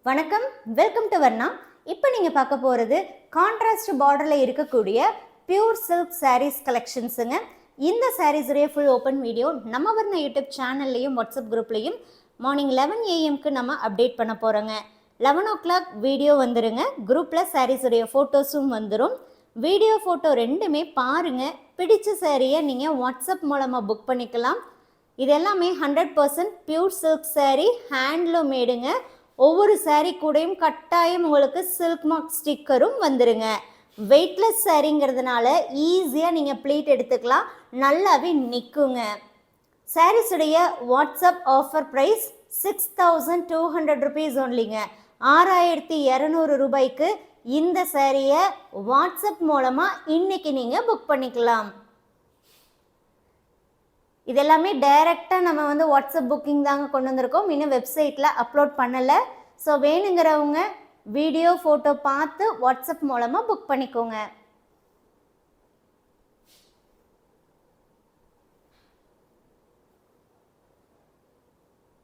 வணக்கம், welcome to Varna. இப்போ நீங்கள் பார்க்க போகிறது கான்ட்ராஸ்ட் பார்டரில் இருக்கக்கூடிய பியூர் சில்க் சாரீஸ் கலெக்ஷன்ஸுங்க. இந்த சாரீஸுடைய ஃபுல் ஓப்பன் வீடியோ நம்ம வர்ணா யூடியூப் சேனல்லையும் வாட்ஸ்அப் குரூப்லையும் மார்னிங் 11 AM நம்ம அப்டேட் பண்ண போகிறோங்க. 11 o'clock வீடியோ வந்துருங்க. குரூப்பில் சாரீஸுடைய ஃபோட்டோஸும் வந்துடும். வீடியோ ஃபோட்டோ ரெண்டுமே பாருங்கள். பிடிச்ச சாரியை நீங்கள் வாட்ஸ்அப் மூலமாக புக் பண்ணிக்கலாம். இது எல்லாமே 100% பியூர் சில்க் சாரீ, ஹேண்ட்லூம் மேடுங்க. ஒவ்வொரு சாரீ கூடயும் கட்டாயம் உங்களுக்கு சில்க் மார்க் ஸ்டிக்கரும் வந்துருங்க. வெயிட்லெஸ் சாரீங்கிறதுனால ஈஸியாக நீங்கள் ப்ளீட் எடுத்துக்கலாம், நல்லாவே நிற்குங்க. சாரீஸுடைய வாட்ஸ்அப் ஆஃபர் ப்ரைஸ் 6200 rupees ஒன்லிங்க. 6200 ரூபாய்க்கு இந்த சாரியை வாட்ஸ்அப் மூலமாக இன்னைக்கு நீங்கள் புக் பண்ணிக்கலாம். இதெல்லாமே டைரெக்டாக நம்ம வாட்ஸ்அப் புக்கிங் தாங்க கொண்டு வந்திருக்கோம், இன்னும் வெப்சைட்டில் அப்லோட் பண்ணலை. ஸோ வேணுங்கிறவங்க வீடியோ ஃபோட்டோ பார்த்து வாட்ஸ்அப் மூலமாக புக் பண்ணிக்கோங்க.